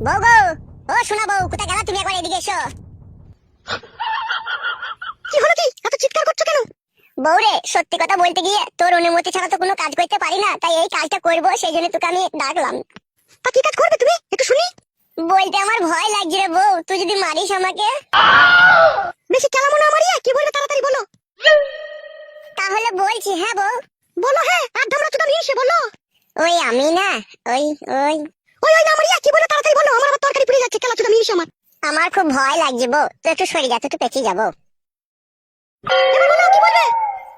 বউ গো, ও শোনা বউ, কোথায় গেলা তুমি? একবার এদিকে এসো। কি হলো? কি এত চিৎকার করছো কেন? বউ রে, সত্যি কথা বলতে গিয়ে তোর অনুমতি ছাড়া তো কোনো কাজ করতে পারি না, তাই এই কাজটা করবো, সেই জন্য তোকে আমি ডাকলাম। তা কি কাজ করবে তুমি? একটু শুনি। বলতে আমার ভয় লাগছে রে বউ, তুই যদি মারিস আমাকে। বেশি কেলা মনে আমারিয়া, কি বলবে তাড়াতাড়ি বলো। তাহলে বলছি, হ্যাঁ বউ। বলো হ্যাঁ, আর ধামড়া চুদা নিয়ে এসে বলো। ওই আমি না, ওই ওই ওই ওই না আমারিয়া, কি বলবে তাড়াতাড়ি বলো, আমার আবার তরকারি পুড়ে যাচ্ছে, কেলা চুদা নিয়ে এসে আমার। আমার খুব ভয় লাগছে বউ, তো একটু সরে যা, তো একটু পেঁচিয়ে যাবো। এবার বলো কি বলবে।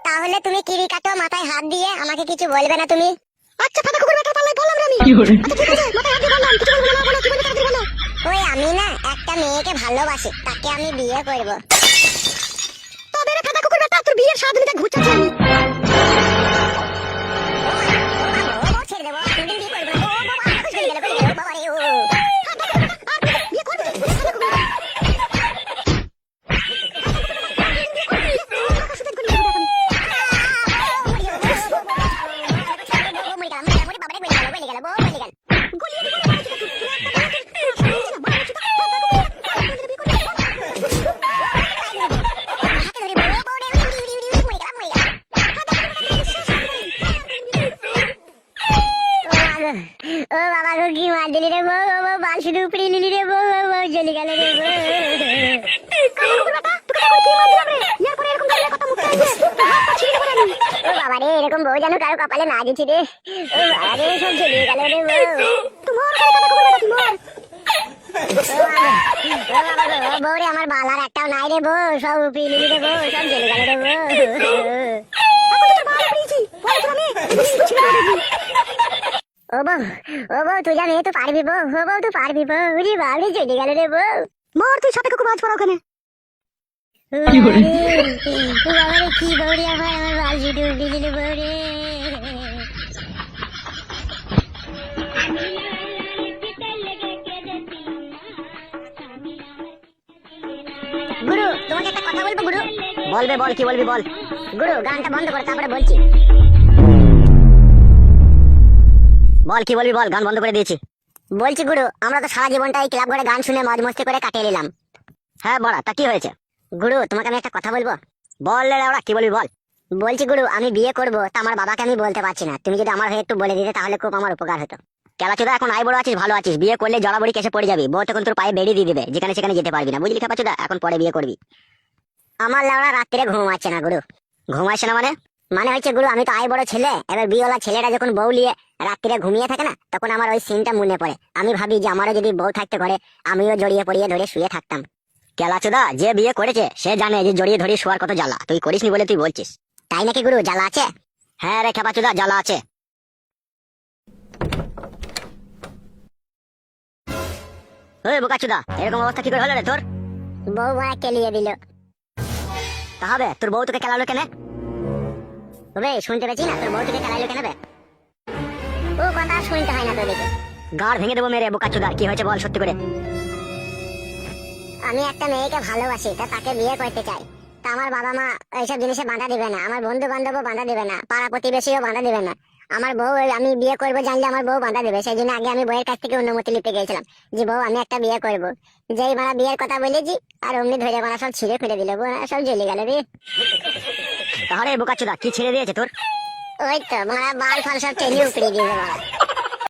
তাহলে তুমি কিরি কাটো, মাথায় হাত দিয়ে, আমাকে কিছু বলবে না তুমি? আচ্ছা ফাটা কুকুর বেটার পাল্লায় বললাম রে আমি। আচ্ছা ঠিক আছে, মাথায় হাত দিয়ে বললাম, কিছু বলবো না, বলো কি বলবে তাড়াতাড়ি বলো। ওই আমি না একটা মেয়েকে ভালোবাসি, তাকে আমি বিয়ে করব। তবে রে ফাটা কুকুর বেটা, তোর বিয়ের স্বাদ নিতে ঘুরছাচ্ছি আমি। ছেড়ে দেবো, কোনদিন বিয়ে করবো না। ও বাবা, চলে গেল, চলে গেল, বাবা রে, ও। বিয়ে করবি তুই? ফাটা কুকুর বেটা। ও বাবা গো, কি মার দিলি রে বউ, ও বউ বাল শুধু উপরে নিলি রে বউ, ও বউ চলে গেল রে বউ। ও বাবা রে, এরকম বউ যেন কারো কপালে না দিচ্ছি রে। ও বাবা রে, সব চলে গেল রে বউ। বউরে আমার বালার একটাও নাই রে বউ, সব উপরে নিলি রে বউ, সব চলে গেল রে বউ। ও বউ, ও বউ তুই জানি তো পারবি বউ, ও বউ তুই পারবি বউ, উরি বাবরে চলে গেল রে বউ। মার তুই সাথে কুকুর বাজ পড়া ওখানে। কি বৌরি আমার আমার বাল শুধু উপরে নিলি বউরে। গুরু, তোমাকে একটা কথা বলবো গুরু। বলবে, বল কি বলবি বল। গুরু, গানটা বন্ধ করো, তারপরে বলছি। বল কি বলবি বল, গান বন্ধ করে দিয়েছি। বলছি গুরু, আমরা তো সারা জীবনটা এই ক্লাব ঘরে গান শুনে মজ মস্তি করে কাটিয়ে নিলাম। হ্যাঁ বড়া, তা কি হয়েছে? গুরু, তোমাকে আমি একটা কথা বলবো। বল রে ওরা, কি বলবি বল। বলছি গুরু, আমি বিয়ে করবো, তা আমার বাবাকে আমি বলতে পারছি না, তুমি যদি আমার হয়ে একটু বলে দিতে তাহলে খুব আমার উপকার হতো। কেলাচোদা এখন আই বড় আছিস, ভালো আছিস, বিয়ে করলে জড়াবড়ি কেসে পড়ে যাবি, বউ তখন তোর পায়ে বেড়ি দিয়ে দিবে, যেখানে সেখানে যেতে পারবি না, বুঝলি খেপাচোদা? এখন পরে বিয়ে করবি। আমার লাউড়া রাত্রে ঘুম আসছে না গুরু। ঘুমাইছে না মানে? মানে হচ্ছে গুরু, আমি তো আই বড় ছেলে, এবার বিয়েওয়ালা ছেলেটা যখন বউ নিয়ে রাত্রিরে ঘুমিয়ে থাকে না, তখন আমার ওই সিনটা মনে পড়ে। আমি ভাবি যে আমারও যদি বউ থাকতে ঘরে, আমিও জড়িয়ে পড়িয়ে ধরে শুয়ে থাকতাম। কেলাচোদা যে বিয়ে করেছে সে জানে যে জড়িয়ে ধরে শোয়ার কত জ্বালা, তুই করিসনি বলে তুই বলছিস। তাই নাকি গুরু, জ্বালা আছে? হ্যাঁ রে খেপাচোদা, জ্বালা আছে। ওই বোকাচোদা, এরকম অবস্থা কি করে হলো রে তোর? বউ মারা কেলিয়ে দিল। তা হবে, তোর বউ তোকে খেলালো কেন? তবে শুনতে পেয়েছি না, তোর বউ থেকে খেলাইলো কেন বে? ও কথা আর শুনতে হয় না তোদেরকে। গাড় ভেঙে দেবো মেরে বোকাচোদার, কি হয়েছে বল সত্যি করে। আমি একটা মেয়েকে ভালোবাসি, তা তাকে বিয়ে করতে চাই। তা আমার বাবা মা এইসব জিনিসে বাধা দিবে না, আমার বন্ধু বান্ধবও বাধা দিবে না, পাড়া প্রতিবেশীও বাধা দিবে না। আমার বউ, আমি বিয়ে করবো জানলে আমার বউ বাধা দেবে, সেই জন্য আগে আমি বউয়ের কাছ থেকে অনুমতি নিতে গিয়েছিলাম যে বউ আমি একটা বিয়ে করবো। যেই মারা বিয়ের কথা বলেছি, আর অমনি ধরে মারা সব ছিঁড়ে ফেলে দিল, সব জ্বলে গেল রে। তাহলে বোকাচোদা কি ছেড়ে দিয়েছে তোর? ওই তো মারা বাল ফাল সব টেনে উপড়িয়ে দিয়েছে মারা।